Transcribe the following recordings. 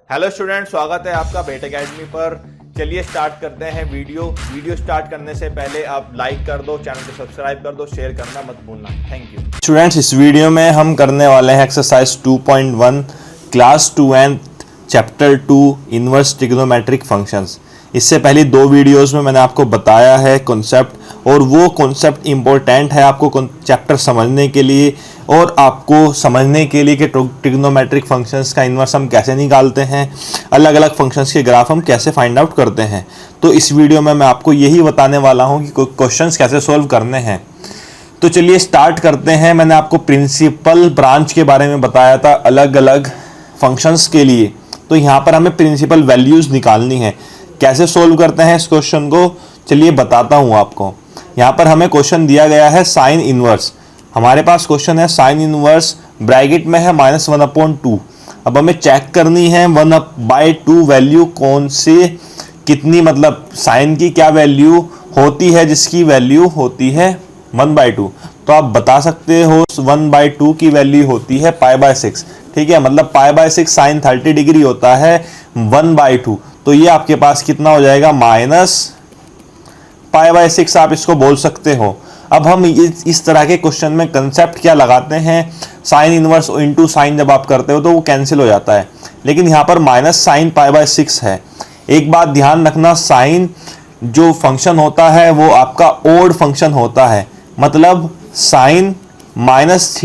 Hello student, स्वागत है आपका बेट एकेडमी पर। चलिए स्टार्ट करते हैं वीडियो स्टार्ट करने से पहले आप लाइक कर दो, चैनल को सब्सक्राइब कर दो, शेयर करना मत भूलना। Thank you students. इस वीडियो में हम करने वाले हैं exercise 2.1 class 2 chapter 2 inverse trigonometric functions. इससे पहले दो वीडियोस में मैंने आपको बताया है कॉन्सेप्ट, और वो कॉन्सेप्ट इम्पोर्टेंट है आपको चैप्टर समझने के लिए और आपको समझने के लिए कि ट्रिग्नोमेट्रिक फंक्शंस का इन्वर्स हम कैसे निकालते हैं, अलग अलग फंक्शंस के ग्राफ हम कैसे फाइंड आउट करते हैं। तो इस वीडियो में मैं आपको यही बताने वाला हूँ कि क्वेश्चंस कैसे सॉल्व करने हैं। तो चलिए स्टार्ट करते हैं। मैंने आपको प्रिंसिपल ब्रांच के बारे में बताया था अलग अलग फंक्शंस के लिए। तो यहाँ पर हमें प्रिंसिपल वैल्यूज़ निकालनी है। कैसे सोल्व करते हैं इस क्वेश्चन को, चलिए बताता हूँ आपको। यहाँ पर हमें क्वेश्चन दिया गया है साइन इनवर्स। हमारे पास क्वेश्चन है साइन इनवर्स, ब्रैकेट में है -1/2। अब हमें चेक करनी है 1/2 वैल्यू कौन से कितनी, मतलब साइन की क्या वैल्यू होती है जिसकी वैल्यू होती है 1/2। तो आप बता सकते हो 1/2 की वैल्यू होती है π/6। ठीक है, मतलब π/6 साइन 30 डिग्री होता है 1/2। तो ये आपके पास कितना हो जाएगा, -π/6 आप इसको बोल सकते हो। अब हम इस तरह के क्वेश्चन में कंसेप्ट क्या लगाते हैं, साइन इनवर्स इनटू साइन जब आप करते हो तो वो कैंसिल हो जाता है, लेकिन यहाँ पर माइनस साइन π/6 है। एक बात ध्यान रखना, साइन जो फंक्शन होता है वो आपका ओड फंक्शन होता है, मतलब साइन माइनस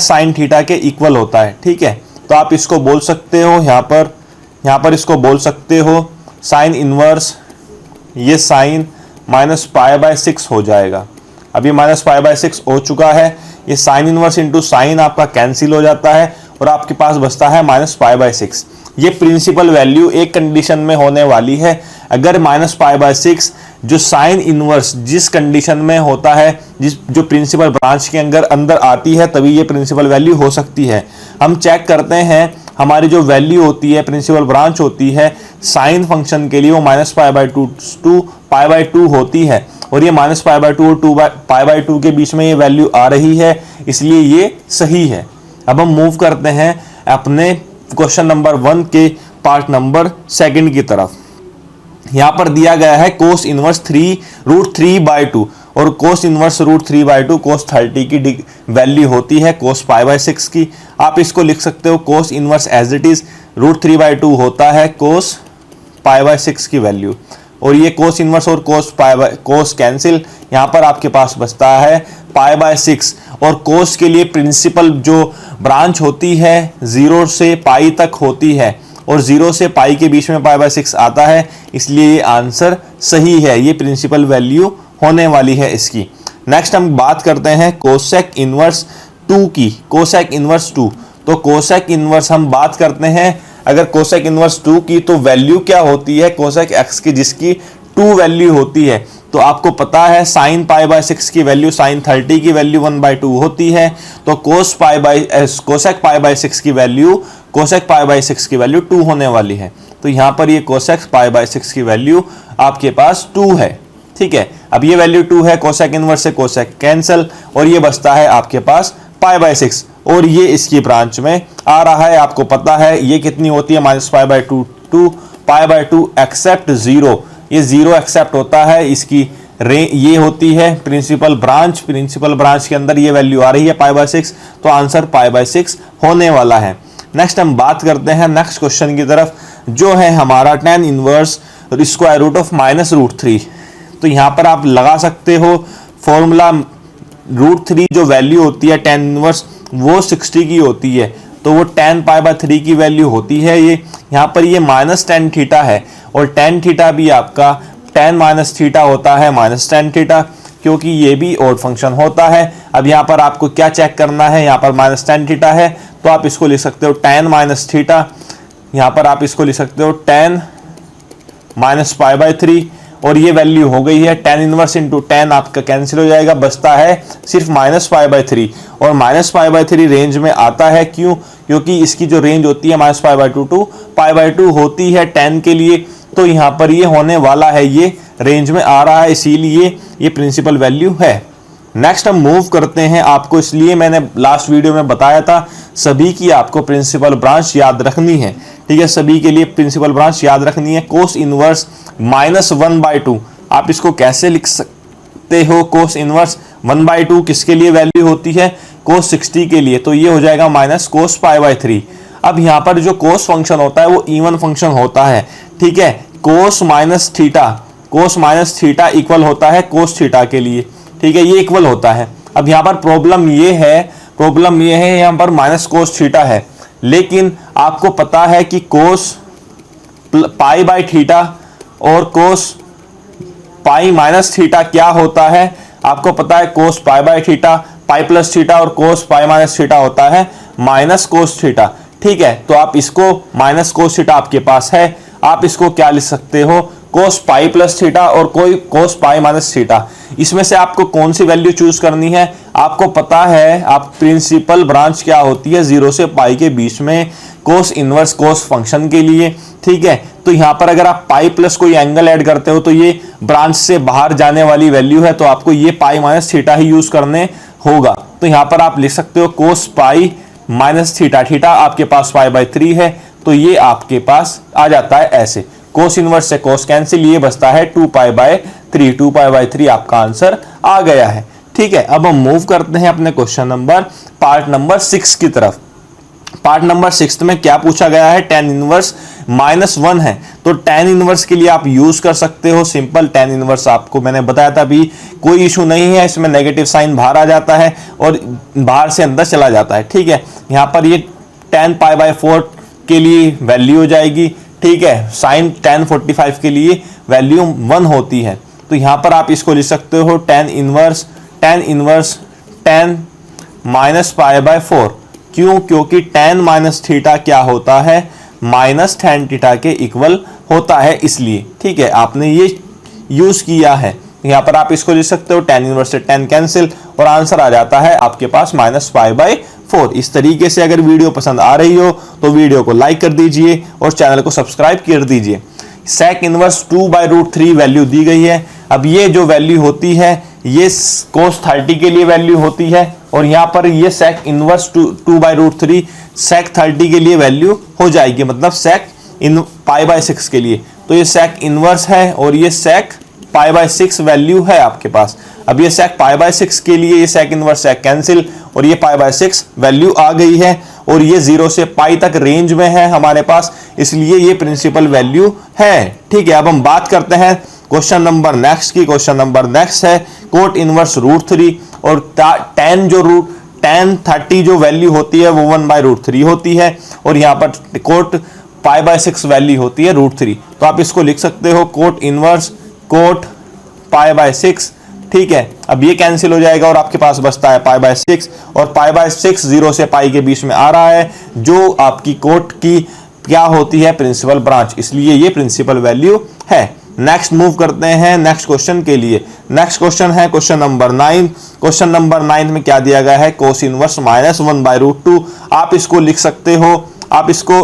साइन थीटा के इक्वल होता है। ठीक है, तो आप इसको बोल सकते हो यहाँ पर इसको बोल सकते हो साइन इनवर्स, ये साइन -π/6 हो जाएगा। अब ये -π/6 हो चुका है। ये साइन इनवर्स इंटू साइन आपका कैंसिल हो जाता है और आपके पास बचता है -π/6। ये प्रिंसिपल वैल्यू एक कंडीशन में होने वाली है। अगर -π/6 जो साइन इनवर्स जिस कंडीशन में होता है, जो प्रिंसिपल ब्रांच के अंदर आती है, तभी ये प्रिंसिपल वैल्यू हो सकती है। हम चेक करते हैं हमारी जो वैल्यू होती है, प्रिंसिपल ब्रांच होती है साइन फंक्शन के लिए, वो -π/2 होती है, और ये -π/2 और π/2 के बीच में ये वैल्यू आ रही है, इसलिए ये सही है। अब हम मूव करते हैं अपने क्वेश्चन नंबर 1 के पार्ट नंबर 2 की तरफ। यहाँ पर दिया गया है कोस इनवर्स √3/2, और कोस इनवर्स √3/2 कोस 30 की वैल्यू होती है कोस π/6 की। आप इसको लिख सकते हो cos inverse as it is, √3/2 होता है कोस π/6 की वैल्यू, और ये कोस इनवर्स और कोस कैंसिल, यहाँ पर आपके पास बचता है π/6। और कोस के लिए प्रिंसिपल जो ब्रांच होती है 0 से π तक होती है, और 0 से π के बीच में π/6 आता है, इसलिए ये आंसर सही है। ये प्रिंसिपल वैल्यू होने वाली है इसकी। नेक्स्ट हम बात करते हैं कोसेक इनवर्स 2 की, कोसेक इनवर्स 2। तो कोसेक इनवर्स हम बात करते हैं, अगर कोसेक इनवर्स 2 की तो वैल्यू क्या होती है कोसेक एक्स की, जिसकी 2 वैल्यू होती है। तो आपको पता है साइन π/6 की वैल्यू साइन 30 की वैल्यू 1/2 होती है, तो कोसेक π/6 की वैल्यू 2 होने वाली है। तो यहाँ पर ये कोसेक π/6 की वैल्यू आपके पास 2 है। ठीक है, अब ये वैल्यू 2 है, कोसेक इनवर्स से कोसेक कैंसल, और ये बचता है आपके पास π/6, और ये इसकी ब्रांच में आ रहा है। आपको पता है ये कितनी होती है, -π/2 टू π/2 एक्सेप्ट 0। ये 0 एक्सेप्ट होता है, इसकी ये होती है प्रिंसिपल ब्रांच के अंदर ये वैल्यू आ रही है π/6, तो आंसर π/6 होने वाला है। नेक्स्ट हम बात करते हैं नेक्स्ट क्वेश्चन की तरफ, जो है हमारा tan inverse square root of -√3। तो यहाँ पर आप लगा सकते हो फॉर्मूला, √3 जो वैल्यू होती है tan इनवर्स वो 60 की होती है, तो वो tan π/3 की वैल्यू होती है। ये यहाँ पर ये -tan थीटा है, और tan थीटा भी आपका tan - होता है -tan थीटा, क्योंकि ये भी ऑड फंक्शन होता है। अब यहाँ पर आपको क्या चेक करना है, यहाँ पर -tan थीटा है, तो आप इसको लिख सकते हो tan -θ, यहाँ पर आप इसको लिख सकते हो tan -π/3, और ये वैल्यू हो गई है tan इनवर्स इंटू tan आपका कैंसिल हो जाएगा, बचता है सिर्फ -π/3, और -π/3 रेंज में आता है। क्यों? क्योंकि इसकी जो रेंज होती है -π/2 टू π/2 होती है tan के लिए, तो यहाँ पर ये होने वाला है, ये रेंज में आ रहा है, इसीलिए ये प्रिंसिपल वैल्यू है। नेक्स्ट हम मूव करते हैं, आपको इसलिए मैंने लास्ट वीडियो में बताया था सभी की आपको प्रिंसिपल ब्रांच याद रखनी है, ठीक है, सभी के लिए प्रिंसिपल ब्रांच याद रखनी है। कोस इनवर्स -1/2 आप इसको कैसे लिख सकते हो? कोस इनवर्स 1/2 किसके लिए वैल्यू होती है? कोस 60 के लिए, तो ये हो जाएगा माइनस कोस π/3। अब यहाँ पर जो कोस फंक्शन होता है वो इवन फंक्शन होता है, ठीक है। कोस माइनस थीटा इक्वल होता है कोस थीटा के लिए, ठीक है, ये इक्वल होता है। अब यहाँ पर प्रॉब्लम ये है यहाँ पर माइनस कोस थीटा है, लेकिन आपको पता है कि कोस π/थीटा और कोस पाई माइनस थीटा क्या होता है? आपको पता है कोस π/थीटा, पाई प्लस थीटा और कोस पाई माइनस थीटा होता है माइनस कोस थीटा, ठीक है। तो आप इसको माइनस कोस थीटा आपके पास है, आप इसको क्या लिख सकते हो? कोस पाई प्लस थीटा और कोई कोस पाई माइनस थीटा। इसमें से आपको कौन सी वैल्यू चूज करनी है? आपको पता है आप प्रिंसिपल ब्रांच क्या होती है 0 से पाई के बीच में कोस इनवर्स कोस फंक्शन के लिए, ठीक है। तो यहां पर अगर आप पाई प्लस कोई एंगल ऐड करते हो तो ये ब्रांच से बाहर जाने वाली वैल्यू है, तो आपको ये पाई माइनस थीटा ही यूज करने होगा। तो यहां पर आप लिख सकते हो कोस पाई माइनस थीटा, थीटा आपके पास π/3 है, तो ये आपके पास आ जाता है ऐसे। कोस इनवर्स से कोस कैंसिल, ये बचता है 2π/3, 2π/3 आपका आंसर आ गया है, ठीक है। अब हम मूव करते हैं अपने क्वेश्चन नंबर पार्ट नंबर 6 की तरफ। पार्ट नंबर 6 में क्या पूछा गया है? tan इनवर्स -1 है, तो tan इनवर्स के लिए आप यूज कर सकते हो सिंपल tan इनवर्स। आपको मैंने बताया था अभी, कोई इशू नहीं है, इसमें नेगेटिव साइन बाहर आ जाता है और बाहर से अंदर चला जाता है, ठीक है। यहाँ पर ये tan π/4 के लिए वैल्यू हो जाएगी, ठीक है। साइन tan 45 के लिए वैल्यू 1 होती है, तो यहाँ पर आप इसको लिख सकते हो tan इनवर्स tan -π/4। क्यों? क्योंकि tan माइनस थीटा क्या होता है? माइनस tan थीटा के इक्वल होता है, इसलिए, ठीक है, आपने ये यूज किया है। यहाँ पर आप इसको लिख सकते हो tan इनवर्स से tan कैंसिल और आंसर आ जाता है आपके पास -π/4। इस तरीके से अगर वीडियो पसंद आ रही हो तो वीडियो को लाइक कर दीजिए और चैनल को सब्सक्राइब कर दीजिए। sec इनवर्स 2/√3 वैल्यू दी गई है। अब ये जो वैल्यू होती है ये cos 30 के लिए वैल्यू होती है, और यहाँ पर ये sec इनवर्स 2/√3 sec 30 के लिए वैल्यू हो जाएगी, मतलब sec इन π/6 के लिए। तो ये sec इनवर्स है और ये sec π/6 वैल्यू है आपके पास। अब ये sec π/6 के लिए ये sec इनवर्स sec कैंसिल और ये π/6 वैल्यू आ गई है, और ये 0 से पाई तक रेंज में है हमारे पास, इसलिए ये प्रिंसिपल वैल्यू है, ठीक है। अब हम बात करते हैं क्वेश्चन नंबर नेक्स्ट की। क्वेश्चन नंबर नेक्स्ट है कोट इनवर्स √3 और tan 30 जो वैल्यू होती है वो 1/√3 होती है, और यहाँ पर कोट π/6 वैल्यू होती है √3। तो आप इसको लिख सकते हो कोट इनवर्स कोट π/6, ठीक है। अब ये कैंसिल हो जाएगा और आपके पास बचता है π/6, और π/6 0 से पाई के बीच में आ रहा है, जो आपकी कोट की क्या होती है? प्रिंसिपल ब्रांच, इसलिए ये प्रिंसिपल वैल्यू है। नेक्स्ट मूव करते हैं नेक्स्ट क्वेश्चन के लिए। नेक्स्ट क्वेश्चन है क्वेश्चन नंबर 9। क्वेश्चन नंबर 9 में क्या दिया गया है? Cos inverse -1/√2। आप इसको लिख सकते हो, आप इसको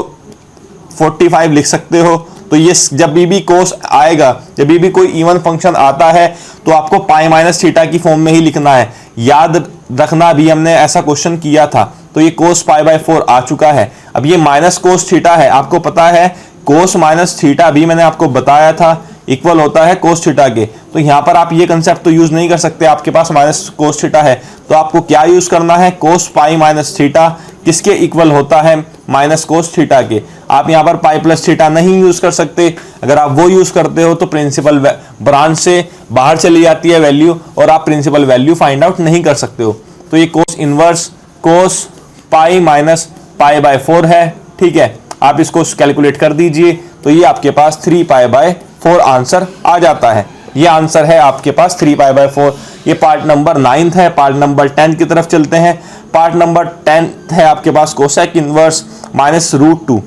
45 लिख सकते हो। तो ये जब भी कोस आएगा, जब भी कोई इवन फंक्शन आता है तो आपको पाई माइनस थीटा की फॉर्म में ही लिखना है, याद रखना। अभी हमने ऐसा क्वेश्चन किया था, तो ये कोस π/4 आ चुका है। अब ये माइनस कोस थीटा है, आपको पता है कोस माइनस थीटा भी मैंने आपको बताया था इक्वल होता है कोस थीटा के। तो यहाँ पर आप ये कंसेप्ट तो यूज नहीं कर सकते, आपके पास माइनस कोस थीटा है, तो आपको क्या यूज करना है? कोस पाई माइनस थीटा किसके इक्वल होता है? माइनस कोस थीटा के। आप यहाँ पर पाई प्लस थीटा नहीं यूज कर सकते, अगर आप वो यूज करते हो तो प्रिंसिपल ब्रांच से बाहर चली जाती है वैल्यू, और आप प्रिंसिपल वैल्यू फाइंड आउट नहीं कर सकते हो। तो ये कोस इनवर्स कोस पाई माइनस π/4 है, ठीक है। आप इसको कैलकुलेट कर दीजिए, तो ये आपके पास 3π/4 आंसर आ जाता है। ये आंसर है आपके पास 3π/4। ये पार्ट नंबर 9 है। पार्ट नंबर 10 की तरफ चलते हैं। पार्ट नंबर 10 है आपके पास कोसेक इनवर्स -√2।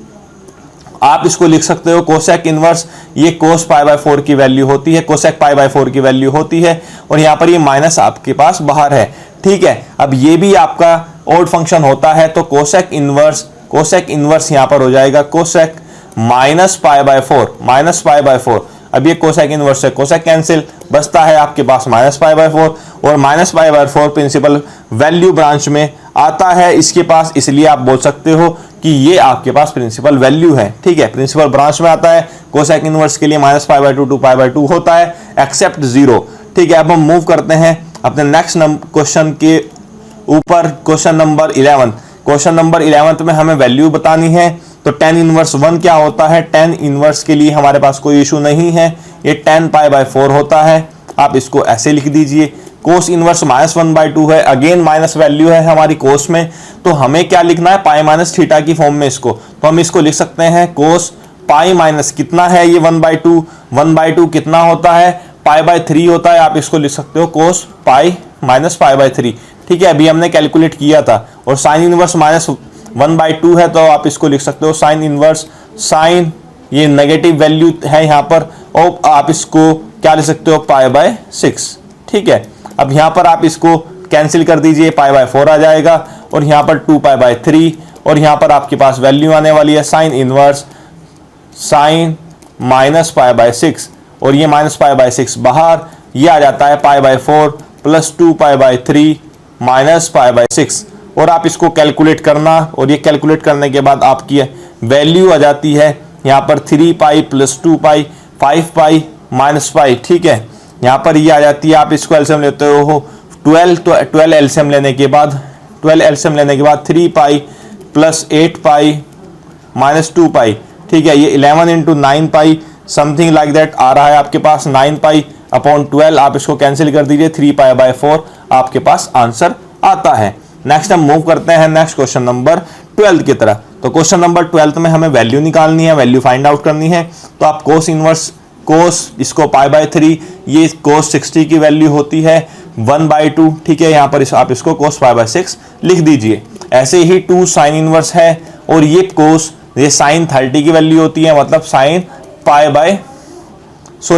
आप इसको लिख सकते हो कोसेक इनवर्स, ये कोस π/4 की वैल्यू होती है, कोसेक π/4 की वैल्यू होती है, और यहाँ पर ये माइनस आपके पास बाहर है, ठीक है। अब ये भी आपका ऑड फंक्शन होता है, तो कोसेक इनवर्स यहाँ पर हो जाएगा कोसेक -π/4। अब ये कोसेक इनवर्स है कोसेक कैंसिल, बचता है आपके पास -π/4 और -π/4 प्रिंसिपल वैल्यू ब्रांच में आता है इसके पास, इसलिए आप बोल सकते हो कि ये आपके पास प्रिंसिपल वैल्यू है। ठीक है, प्रिंसिपल ब्रांच में आता है। कोसेक इनवर्स के लिए -π/2 टू π/2 होता है एक्सेप्ट 0। ठीक है, अब हम मूव करते हैं अपने नेक्स्ट क्वेश्चन के ऊपर, क्वेश्चन नंबर 11। क्वेश्चन नंबर 11 में हमें वैल्यू बतानी है। तो tan इनवर्स 1 क्या होता है? tan इनवर्स के लिए हमारे पास कोई इशू नहीं है, ये tan π/4 होता है। आप इसको ऐसे लिख दीजिए। कोस इनवर्स -1/2 है, अगेन माइनस वैल्यू है हमारी कोस में, तो हमें क्या लिखना है? पाई माइनस थीटा की फॉर्म में इसको, तो हम इसको लिख सकते हैं कोस पाई माइनस कितना है ये 1/2, 1/2 कितना होता है? π/3 होता है। आप इसको लिख सकते हो कोस पाई माइनस π/3। ठीक है, अभी हमने कैलकुलेट किया था। और साइन इनवर्स -1/2 है, तो आप इसको लिख सकते हो साइन इनवर्स, साइन ये नेगेटिव वैल्यू है यहाँ पर, और आप इसको क्या लिख सकते हो? π/6। ठीक है, अब यहाँ पर आप इसको कैंसिल कर दीजिए, π/4 आ जाएगा और यहाँ पर 2π/3 और यहाँ पर आपके पास वैल्यू आने वाली है साइन इनवर्स साइन -π/6 और ये -π/6 बाहर, ये आ जाता है π/4 प्लस 2π/3 -π/6 और आप इसको कैलकुलेट करना, और ये कैलकुलेट करने के बाद आपकी वैल्यू आ जाती है यहाँ पर 3π प्लस 2π 5π -π। ठीक है, यहाँ पर ये आ जाती है। आप इसको एलसीएम लेते हो 12, तो 12 एलसीएम लेने के बाद 3π प्लस 8π माइनस 2π। ठीक है, ये 11 इंटू 9π समथिंग लाइक दैट आ रहा है आपके पास 9π अपॉन 12। आप इसको कैंसिल कर दीजिए, 3π/4 आपके पास आंसर आता है। नेक्स्ट हम मूव करते हैं नेक्स्ट क्वेश्चन नंबर 12 की तरह। तो क्वेश्चन नंबर 12 में हमें वैल्यू निकालनी है, वैल्यू फाइंड आउट करनी है। तो आप कोस इनवर्स कोस इसको π/3, ये कोस 60 की वैल्यू होती है 1/2। ठीक है, यहाँ पर आप इसको कोस π/6 लिख दीजिए। ऐसे ही 2 साइन इनवर्स है और ये कोस ये साइन 30 की वैल्यू होती है, मतलब साइन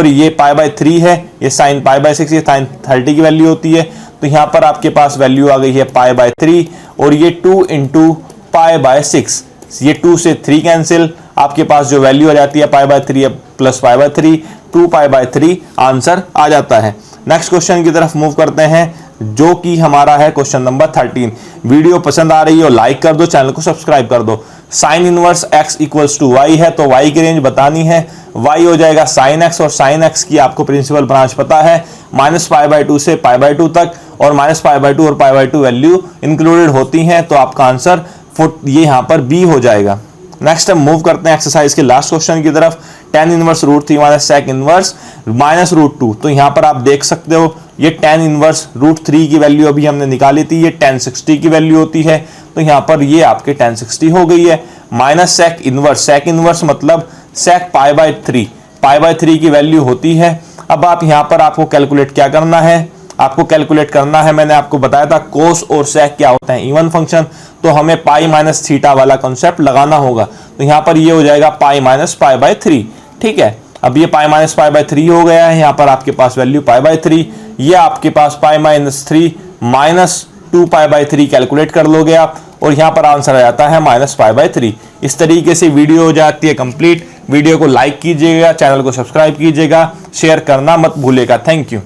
ये π/3 है, ये साइन π/6, ये साइन 30 की वैल्यू होती है। तो यहाँ पर आपके पास वैल्यू आ गई है π/3 और ये 2 इंटू π/6, ये 2 से 3 कैंसिल, आपके पास जो वैल्यू आ जाती है π/3 प्लस π/3 2π/3 आंसर आ जाता है। नेक्स्ट क्वेश्चन की तरफ मूव करते हैं जो कि हमारा है क्वेश्चन नंबर 13। वीडियो पसंद आ रही है लाइक कर दो, चैनल को सब्सक्राइब कर दो। Sine inverse x equals to y है, तो y की रेंज बतानी है। y हो जाएगा साइन x और साइन x की आपको प्रिंसिपल ब्रांच पता है -π/2 से π/2 तक, और -π/2 और π/2 वैल्यू इंक्लूडेड होती हैं, तो आपका आंसर ये यहाँ पर B हो जाएगा। नेक्स्ट हम मूव करते हैं एक्सरसाइज के लास्ट क्वेश्चन की तरफ। tan inverse √3 minus sec inverse -√2। तो यहाँ पर आप देख सकते हो ये tan इनवर्स √3 की वैल्यू अभी हमने निकाली थी, ये tan 60 की वैल्यू होती है, तो यहाँ पर ये आपके tan 60 हो गई है। माइनस sec इनवर्स मतलब sec π/3 की वैल्यू होती है। अब आप यहाँ पर आपको कैलकुलेट क्या करना है? आपको कैलकुलेट करना है, मैंने आपको बताया था कोस और सेक क्या होता है, इवन फंक्शन, तो हमें पाई माइनस थीटा वाला कॉन्सेप्ट लगाना होगा। तो यहाँ पर ये हो जाएगा पाई माइनस π/3। ठीक है, अब ये पाई माइनस π/3 हो गया है, यहाँ पर आपके पास वैल्यू π/3, ये आपके पास पाई माइनस 3 माइनस 2π/3 कैलकुलेट कर लोगे आप, और यहाँ पर आंसर आ जाता है -π/3। इस तरीके से वीडियो हो जाती है कंप्लीट। वीडियो को लाइक कीजिएगा, चैनल को सब्सक्राइब कीजिएगा, शेयर करना मत भूलिएगा। Thank you.